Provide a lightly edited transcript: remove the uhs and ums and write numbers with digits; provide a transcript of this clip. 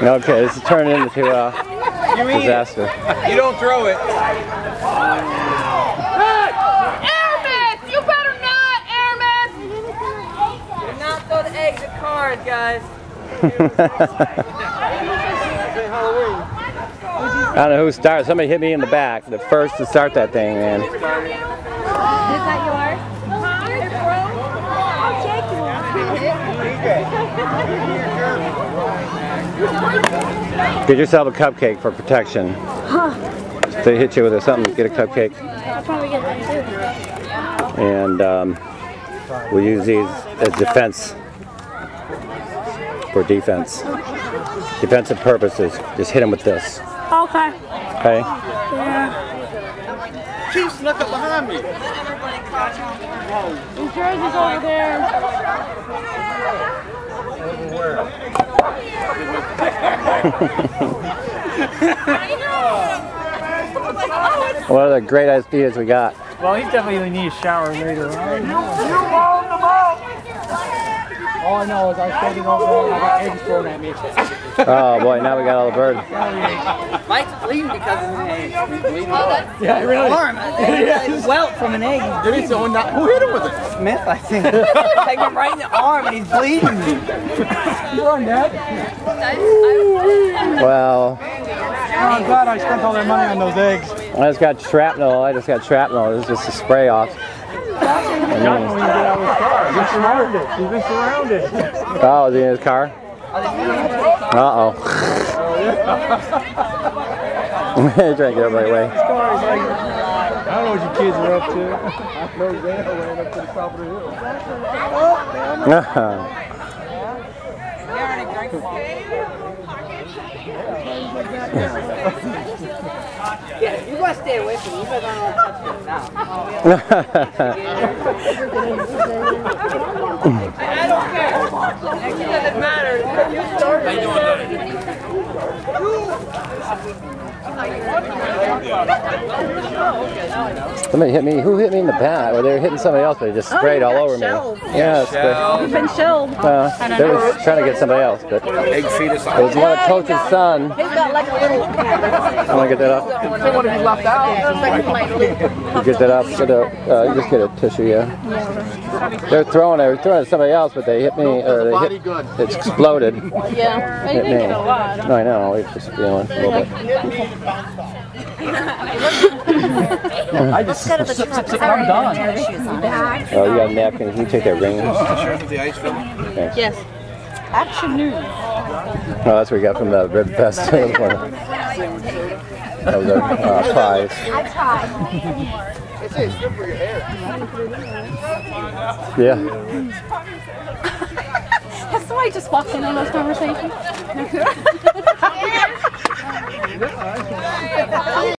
Okay, this is turning into a disaster. You don't throw it. Air miss! You better not air miss! Do not throw the eggs at cars, guys. I don't know who started. Somebody hit me in the back. The first to start that thing, man. Is that yours? Get yourself a cupcake for protection. If they hit you with something, get a cupcake. I'll probably get that too. And we'll use these as defense. For defense. Defensive purposes. Just hit them with this. Okay. Okay? Yeah. She snuck up behind me. New Jersey's over there. What are the great ideas we got? Well, he definitely needs a shower later on. All I know is I was standing over there and I got eggs thrown at me. Oh boy, now we got all the birds. Mike's bleeding because of an egg. He's bleeding. Yeah, really? Arm. He's welt from an egg. Who hit him with it? Smith, I think. Take him right in the arm and he's bleeding. You're on that? Well, I'm glad I spent all that money on those eggs. I just got shrapnel. This is just a spray off. He's been surrounded. He's been surrounded. Oh, is he in his car? Uh-oh. He's trying to get everybody away. I don't know what you kids are up to. I know they ran up to the top of the hill. Yeah, you gotta stay away from him. You better not touch him now. I don't care. It doesn't matter. You started. Somebody hit me. Who hit me in the back? Well, they were hitting somebody else, but they just sprayed all over me. Yeah, You've been shelled. they were trying to get somebody else, but Egg fetus. it was one of Coach's son. He's got like a little. I want to get that up. They want to be left out. You get that up. You just get a tissue, yeah. They were throwing it at somebody else, but they hit me. It exploded. Yeah. Hit me. No, I know. It's just feeling a little bit. I just I'm done. Oh, you got a napkin. Can you take that ring? Okay. Yes. Action news. Oh, that's what we got from the Rib Fest. That was our prize. I tried. It's good for your hair. Yeah. Has somebody just walked in on those conversations?